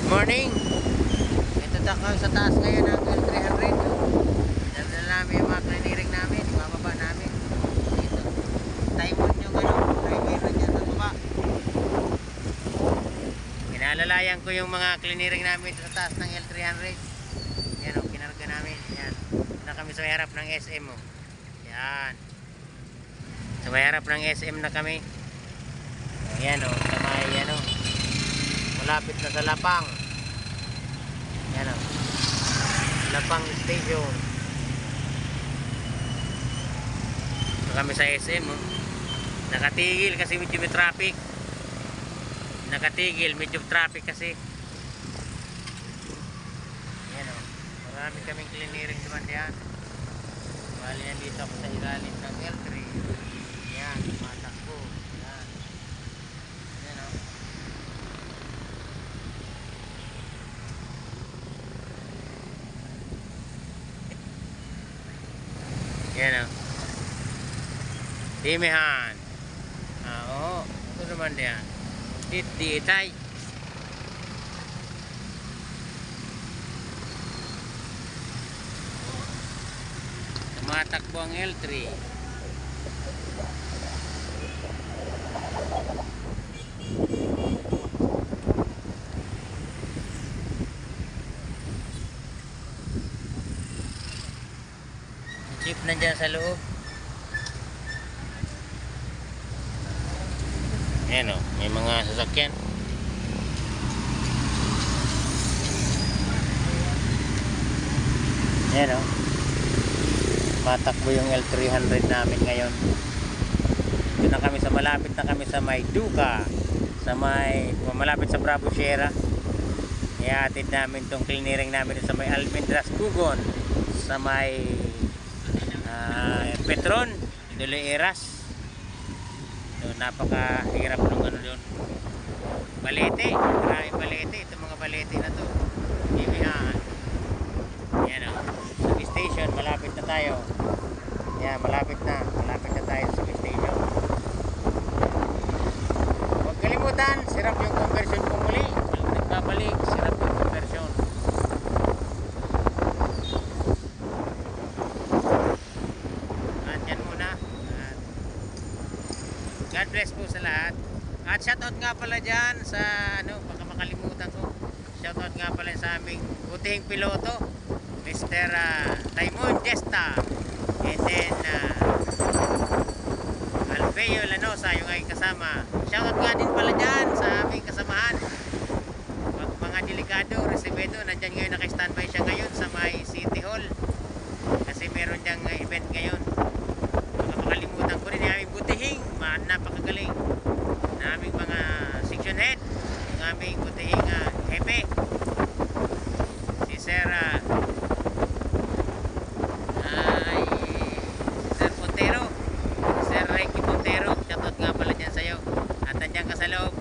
Morning! Ito tayo sa taas ngayon ng L300. Dala namin yung mga clearing namin. Ibababa namin. Dito. Taimon yung timer dyan sa baba. Pinalalayan ko yung mga clearing namin sa taas ng L300. Yan o, kinarga namin. Yan. Na kami sa harap ng SM o. Yan. Sa harap ng SM na kami. Yan o, sa may yan o. Malapit na sa Lapang. Yan o. Lapang Station. So kami sa SM oh. Nakatigil kasi medyo may traffic. Nakatigil, medyo traffic kasi. Yan o. Marami kaming clearing naman yan. Bali yan dito ako sa ilalim ng L3. Yan, matakbo. Yan. Yan o. Yan o. Dimihan. Oo. Ito naman yan. Di itay. Tumatakbo ang L3. Jeep nandyan sa loob. Ayan o, may mga sasakyan. Ayan o. Matakbo yung L300 namin ngayon. Dito na kami sa malapit na kami sa may Duca. Sa may malapit sa Bravo Sierra. Ihatid namin tong clearing namin sa may Almendras Cugon. Sa may Petron, Duleeras. So, napakahirap ng ano doon. Balete, maraming balete. Itong mga balete na to. Yan. Yan o. Substation, malapit na tayo. Yan, malapit na. Malapit na tayo sa substation. Huwag kalimutan, sirap yung conversion ko muli. Nagbabalik, sirap yung conversion. God bless po sa lahat. At shoutout nga pala dyan sa ano, baka makalimutan ko. Shoutout nga pala sa aming butihing piloto, Mr. Taimon Gesta. And then Alveo Lanosa, yung aking kasama. Shoutout nga din pala dyan sa aming kasamahan. Mga delikado, Recibedo, nandyan ngayon, naka-standby siya ngayon sa may City Hall. Kasi meron diyang event ngayon. Makalimutan ko rin yung aming butihing, napakagaling na aming mga section head, yung aming butihing hepe, si Sir Pontero, Sir Ricky Pontero. Shoutout nga pala dyan sa'yo at nandiyan ka sa loob.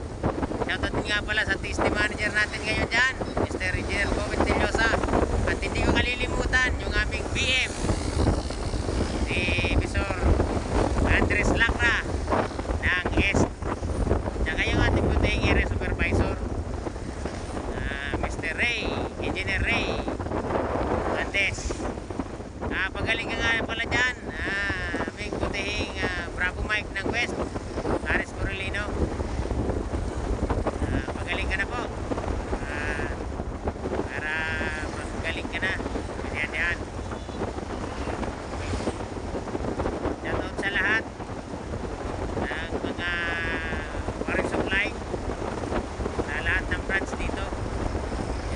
Shoutout nga pala sa tasty manager natin ngayon dyan, Mr. Reginald Gomez Tellosa. At hindi ko kalilimutan yung aming BM, si Bisor Andres Lacra ng S. Tsaka yung ating butihing area supervisor, Mr. Ray, Engineer Ray Andes. Pagaling ka nga pala dyan, aming butihing Bravo Mike ng West, Aris Corolino. Pagaling ka na po, para magaling ka na. Yan. Shoutout sa lahat ng mga water supply sa lahat ng branch dito.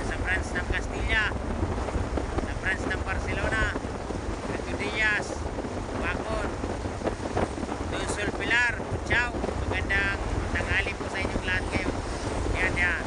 Yan sa branch ng Castilla, sa branch ng Barcelona, Puerto Diaz, Bacon, Dulsul Pilar. Ciao, magandang tanghali po sa inyong lahat ngayon. Yan.